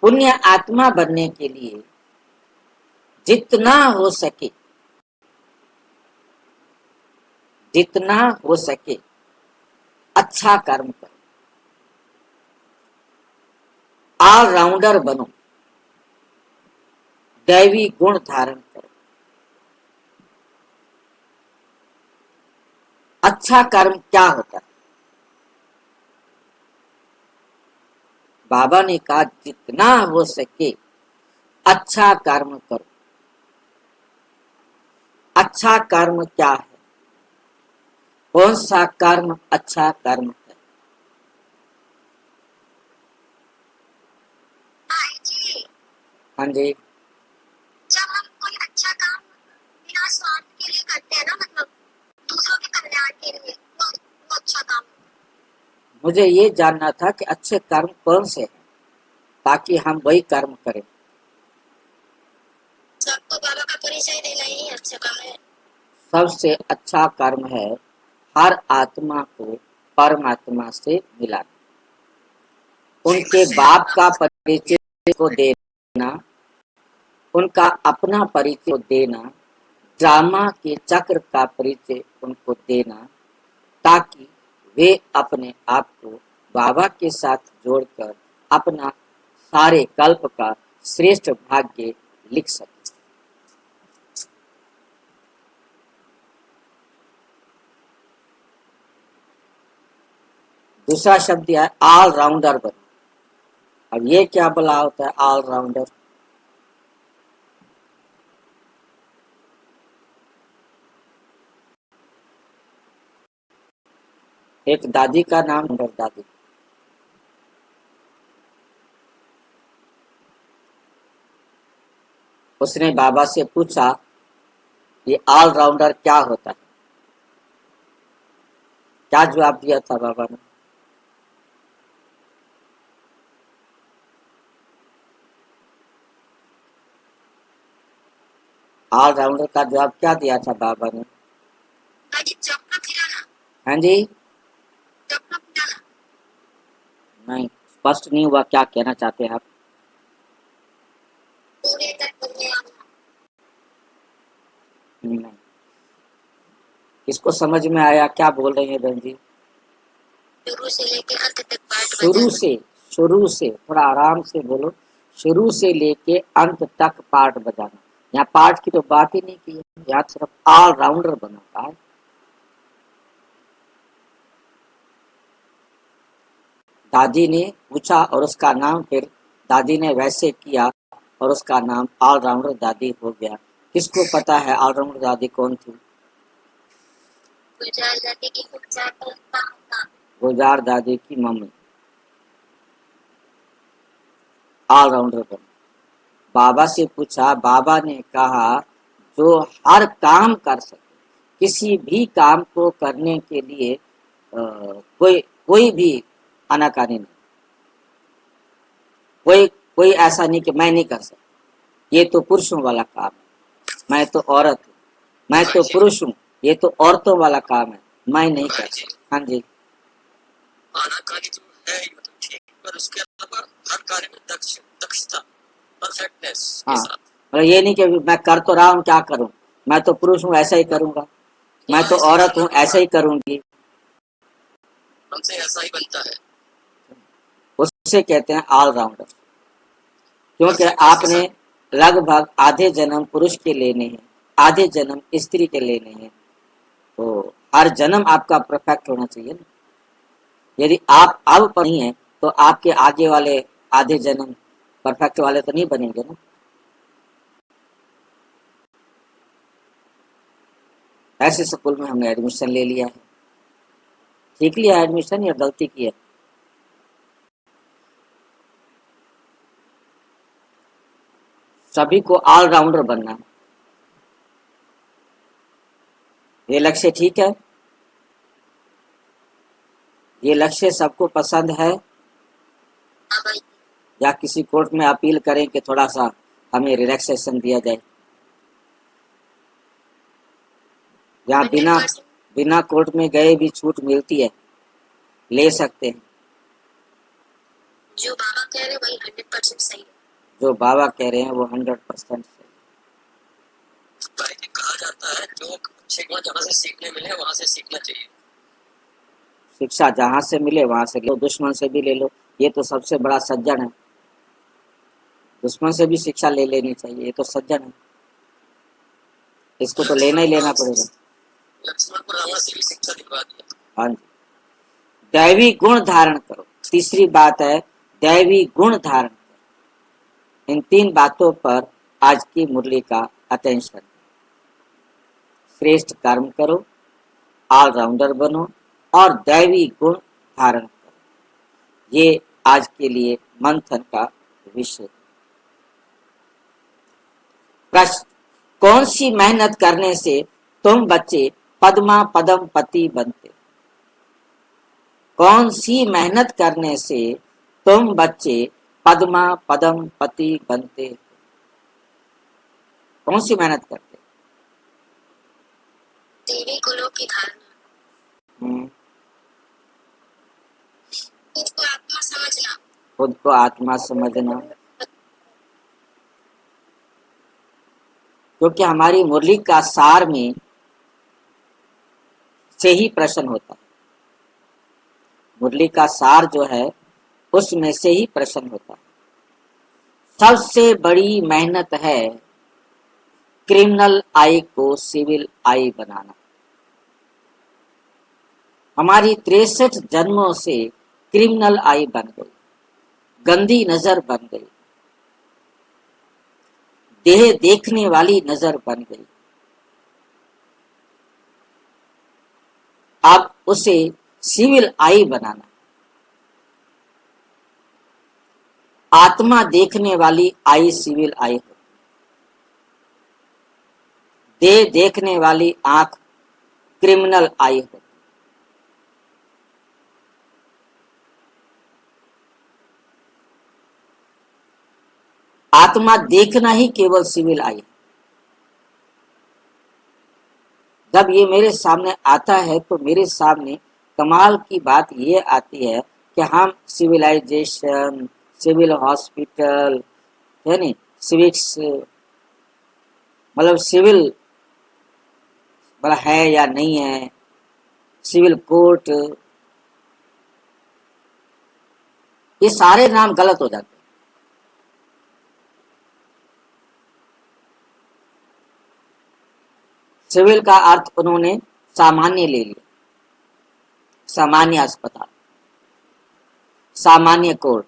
पुण्य आत्मा बनने के लिए जितना हो सके, जितना हो सके अच्छा कर्म करो, ऑलराउंडर बनो, दैवी गुण धारण करो। अच्छा कर्म क्या होता है? बाबा ने कहा जितना हो सके अच्छा कर्म करो। अच्छा कर्म क्या है? कौन सा कर्म अच्छा कर्म है? हाँ जी, जब हम कोई अच्छा काम बिना स्वार्थ के लिए करते हैं ना, मतलब दूसरों के कल्याण के लिए, तो वो अच्छा काम है। मुझे ये जानना था कि अच्छे कर्म कौन से हैं ताकि हम वही कर्म करें। सबको बाबा का परिचय देना ही अच्छा काम है। सबसे अच्छा कर्म है हर आत्मा को परमात्मा से मिलाना, उनके बाप का परिचय को देना, उनका अपना परिचय देना, ड्रामा के चक्र का परिचय उनको देना, ताकि वे अपने आप को बाबा के साथ जोड़कर अपना सारे कल्प का श्रेष्ठ भाग्य लिख सके। दूसरा शब्द है ऑलराउंडर बनो। अब ये क्या बोला होता है ऑलराउंडर? एक दादी का नाम दादी, उसने बाबा से पूछा ये ऑलराउंडर क्या होता है? क्या जवाब दिया था बाबा ने? ऑलराउंडर का जवाब क्या दिया था बाबा ने? हाँ जी, नहीं स्पष्ट नहीं हुआ, क्या कहना चाहते हैं आप? नहीं, इसको समझ में आया क्या बोल रहे हैं बहन जी? शुरू से लेके अंत तक पाठ शुरू से थोड़ा आराम से बोलो। शुरू से लेके अंत तक पाठ बजाना। यहाँ पाठ की तो बात ही नहीं की है, यहाँ सिर्फ ऑलराउंडर बनाता है। दादी ने पूछा और उसका नाम फिर दादी ने वैसे किया और उसका नाम ऑलराउंडर दादी हो गया। किसको पता है ऑलराउंडर दादी कौन थी? गुलजार दादी की मम्मी ऑलराउंडर बनी। बाबा से पूछा, बाबा ने कहा जो हर काम कर सके, किसी भी काम को करने के लिए कोई कोई भी आनाकानी नहीं, कोई कोई ऐसा नहीं कि मैं नहीं कर सकता, ये तो पुरुषों वाला काम है, मैं तो औरत हूँ, मैं तो पुरुष हूँ, ये तो औरतों वाला काम है, मैं नहीं कर सकता। हाँ जी, आनाकानी तो है ही, मतलब ठीक, पर उसके अलावा हर कार्य में दक्षता, परफेक्टनेस के साथ। मतलब ये नहीं कि मैं कर तो रहा हूँ, क्या करूँ, मैं तो पुरुष हूँ ऐसा ही करूंगा, मैं तो औरत हूँ ऐसा ही करूंगी, हमसे ऐसा ही बनता है। उससे कहते हैं ऑलराउंडर। क्योंकि आपने लगभग आधे जन्म पुरुष के लेने हैं, आधे जन्म स्त्री के लेने हैं, तो हर जन्म आपका परफेक्ट होना चाहिए ना। यदि आप अब पर नहीं है तो आपके आगे वाले आधे जन्म परफेक्ट वाले तो नहीं बनेंगे ना। ऐसे स्कूल में हमने एडमिशन ले लिया है। ठीक लिया एडमिशन या गलती की है? सभी को ऑलराउंडर बनना है, ये लक्ष्य ठीक है? ये लक्ष्य सबको पसंद है? या किसी कोर्ट में अपील करें कि थोड़ा सा हमें रिलैक्सेशन दिया जाए? यहाँ बिना बिना कोर्ट में गए भी छूट मिलती है, ले सकते हैं। जो बाबा कह रहे हैं वही 100% सही है। जो बाबा कह रहे हैं वो 100% सही। भाई जी कहा जाता है जो अच्छे गुण जहाँ से सीखने मिले वहां से सीखना चाहिए। शिक्षा जहाँ से मिले वहां से लो, दुश्मन से भी ले लो, ये तो सबसे बड़ा सज्जन है। दुश्मन से भी शिक्षा ले लेनी चाहिए, ये तो सज्जन है, इसको तो लेना ही लेना पड़ेगा। लक्ष्मण को रावण से भी शिक्षा दिलवा दिया। हाँ जी, दैवी गुण धारण करो। तीसरी बात है दैवी गुण धारण करो। इन 3 बातों पर आज की मुरली का अटेंशन। श्रेष्ठ कर्म करो, ऑलराउंडर बनो और दैवी गुण धारण करो। ये आज के लिए मंथन का विषय। प्रश्न, कौन सी मेहनत करने से तुम बच्चे पद्मा पदम पति बनते? कौन सी मेहनत करने से तुम बच्चे पद्मा पदम पति बनते? कौन सी मेहनत करते? देवी गुणों की धारणा, खुद को आत्मा समझना, खुद को आत्मा समझना। क्योंकि हमारी मुरली का सार में से ही प्रश्न होता है। मुरली का सार जो है उसमें से ही प्रश्न होता है। सबसे बड़ी मेहनत है क्रिमिनल आई को सिविल आई बनाना। हमारी 63 जन्मों से क्रिमिनल आई बन गई, गंदी नजर बन गई, देह देखने वाली नजर बन गई। अब उसे सिविल आई बनाना, आत्मा देखने वाली आई सिविल आई हो, देह देखने वाली आंख क्रिमिनल आई हो। आत्मा देखना ही केवल सिविल आई। जब ये मेरे सामने आता है तो मेरे सामने कमाल की बात ये आती है कि हम सिविलाइजेशन, सिविल हॉस्पिटल, यानी सिविक्स, मतलब सिविल मतलब है या नहीं है, सिविल कोर्ट, ये सारे नाम गलत हो जाते हैं। सिविल का अर्थ उन्होंने सामान्य ले लिया, सामान्य अस्पताल, सामान्य कोर्ट,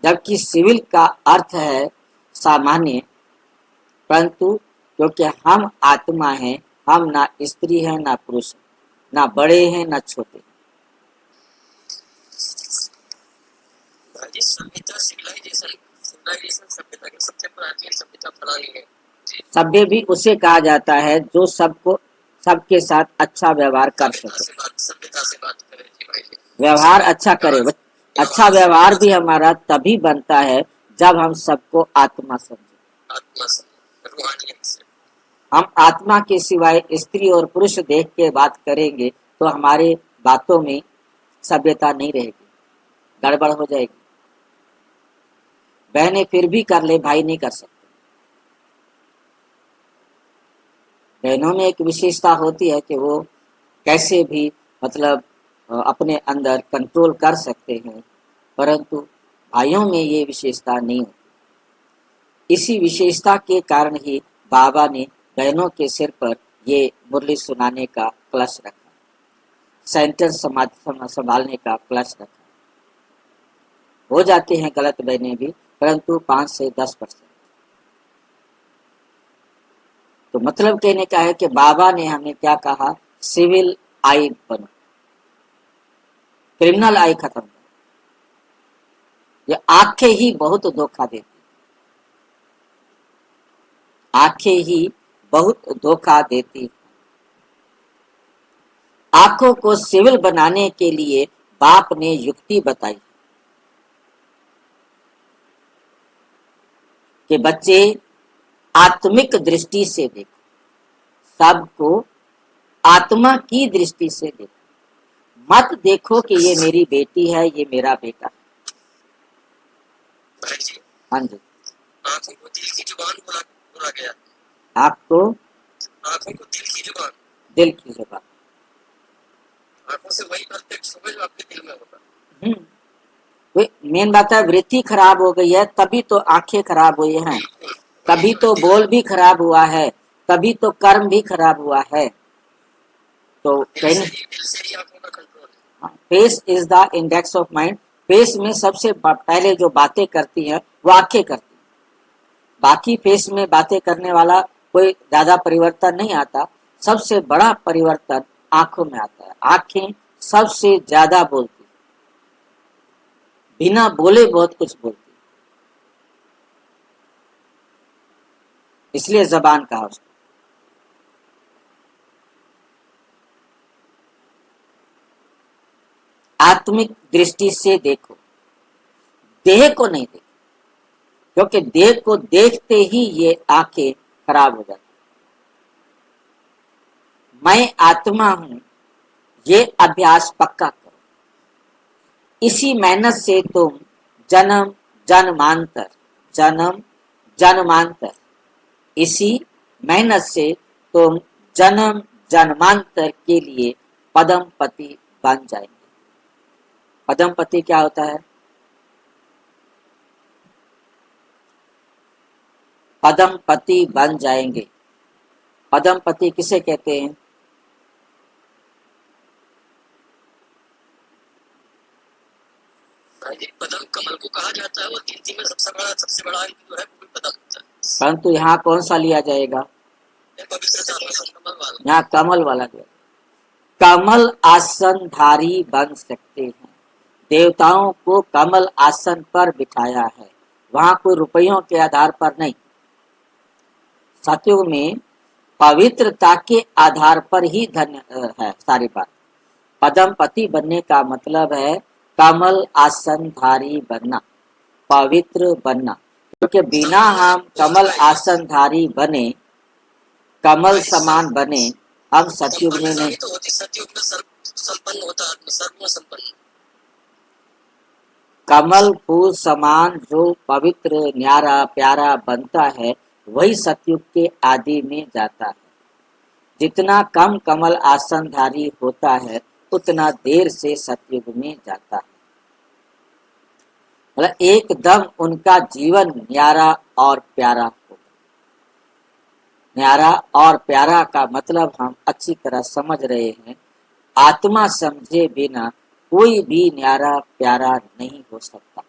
जबकि सिविल का अर्थ है सामान्य। परंतु क्योंकि हम आत्मा हैं, हम ना स्त्री हैं ना पुरुष, ना बड़े हैं ना छोटे। सभ्यता सिविलाइजेशन सभ्यता के सबसे प्राचीन सभ्यता फलानी है। सभ्य भी उसे कहा जाता है जो सबके साथ अच्छा व्यवहार कर सके। सभ्यता से बात करें जी भाई। व्यवहार अच्छा करे। अच्छा व्यवहार भी हमारा तभी बनता है जब हम सबको आत्मा समझे। आत्मा से, रूहानियत से। हम आत्मा के सिवाय स्त्री और पुरुष देख के बात करेंगे तो हमारे बातों में सभ्यता नहीं रहेगी, गड़बड़ हो जाएगी। बहनें फिर भी कर ले, भाई नहीं कर सकते। बहनों में एक विशेषता होती है कि वो कैसे भी मतलब अपने अंदर कंट्रोल कर सकते हैं, परंतु भाइयों में ये विशेषता नहीं होती। इसी विशेषता के कारण ही बाबा ने बहनों के सिर पर ये मुरली सुनाने का कलश रखा, सेंटेंस संभालने का कलश रखा। हो जाती हैं गलत बहनें भी, परंतु 5 से 10%। तो मतलब कहने का है कि बाबा ने हमें क्या कहा, सिविल आई बनो, क्रिमिनल आई खत्म करो। ये आंखें ही बहुत धोखा देती, आंखें ही बहुत धोखा देती। आंखों को सिविल बनाने के लिए बाप ने युक्ति बताई कि बच्चे आत्मिक दृष्टि से देखो, सबको आत्मा की दृष्टि से देखो, मत देखो कि ये मेरी बेटी है, ये मेरा बेटा। भाई जी, हाँ जी, आंखों को दिल की जुबान बोला बोला गया। आपको आंखों को दिल की जुबान, दिल की जुबान। आंखों से वही प्रत्यक्ष होगा जो आपके दिल में होगा। मेन बात है, वृत्ति खराब हो गई है तभी तो आंखें खराब हुई हैं, बिल्कुल, तभी तो बोल भी खराब हुआ है, तभी तो कर्म भी खराब हुआ है। तो दिल से ही आंखों का कंट्रोल है। Face is the index of mind. Face में सबसे पहले जो बातें करती है वो आंखें करती है। बाकी फेस में बातें करने वाला कोई ज्यादा परिवर्तन नहीं आता। सबसे बड़ा परिवर्तन आंखों में आता है। आंखें सबसे ज्यादा बोलती, बिना बोले बहुत कुछ बोलती, इसलिए जबान कहा उसको। आत्मिक दृष्टि से देखो, देह को नहीं देखो, क्योंकि देह को देखते ही ये आंखें खराब हो जाती। मैं आत्मा हूं, ये अभ्यास पक्का करो। इसी मेहनत से तुम जन्म जन्मांतर इसी मेहनत से तुम जन्म जन्मांतर के लिए पदम पति बन जाएंगे। पदम पति क्या होता है? पदम पति बन जाएंगे। पदम पति किसे कहते हैं? पदम कमल को कहा जाता है, और गिनती में सबसे बड़ा अंक जो है वो पदम होता है। परंतु यहाँ कौन सा लिया जाएगा? कमल वाला। यहाँ कमल वाला दिया। कमल आसनधारी बन सकते हैं। देवताओं को कमल आसन पर बिठाया है, वहां कोई रुपयों के आधार पर नहीं। सतयुग में पवित्रता के आधार पर ही धन्य है सारी बात। पदम पति बनने का मतलब है कमल आसनधारी बनना, पवित्र बनना। क्योंकि बिना हम कमल आसनधारी बने, कमल समान बने, हम सतयुग में नहीं। सतयुग में संपन्न होता है, सर्व संपन्न। कमल फूल समान जो पवित्र न्यारा प्यारा बनता है, वही सतयुग के आदि में जाता है। जितना कम कमल आसनधारी होता है, उतना देर से सतयुग में जाता है। मतलब एकदम उनका जीवन न्यारा और प्यारा होगा। न्यारा और प्यारा का मतलब हम अच्छी तरह समझ रहे हैं। आत्मा समझे बिना कोई भी न्यारा प्यारा नहीं हो सकता।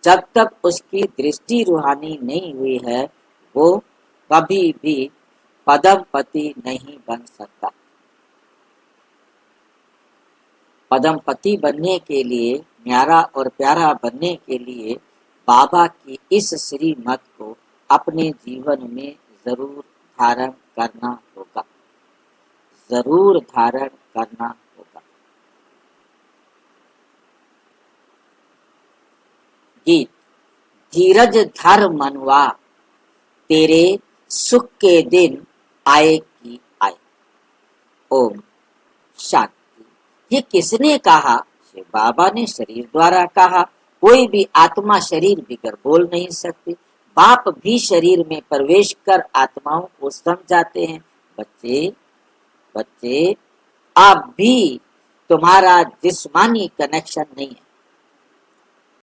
जब तक उसकी दृष्टि रूहानी नहीं हुई है, वो कभी भी पदम पति नहीं बन सकता। पदम पति बनने के लिए, न्यारा और प्यारा बनने के लिए बाबा की इस श्रीमत को अपने जीवन में जरूर धारण करना होगा, जरूर धारण करना होगा। गीत। धीरज धर मनवा, तेरे सुख के दिन आए कि आए। ओम शांति। ये किसने कहा? शिव बाबा ने शरीर द्वारा कहा। कोई भी आत्मा शरीर बिगर बोल नहीं सकती। बाप भी शरीर में प्रवेश कर आत्माओं को समझाते हैं। बच्चे बच्चे, अब भी तुम्हारा जिस्मानी कनेक्शन नहीं है,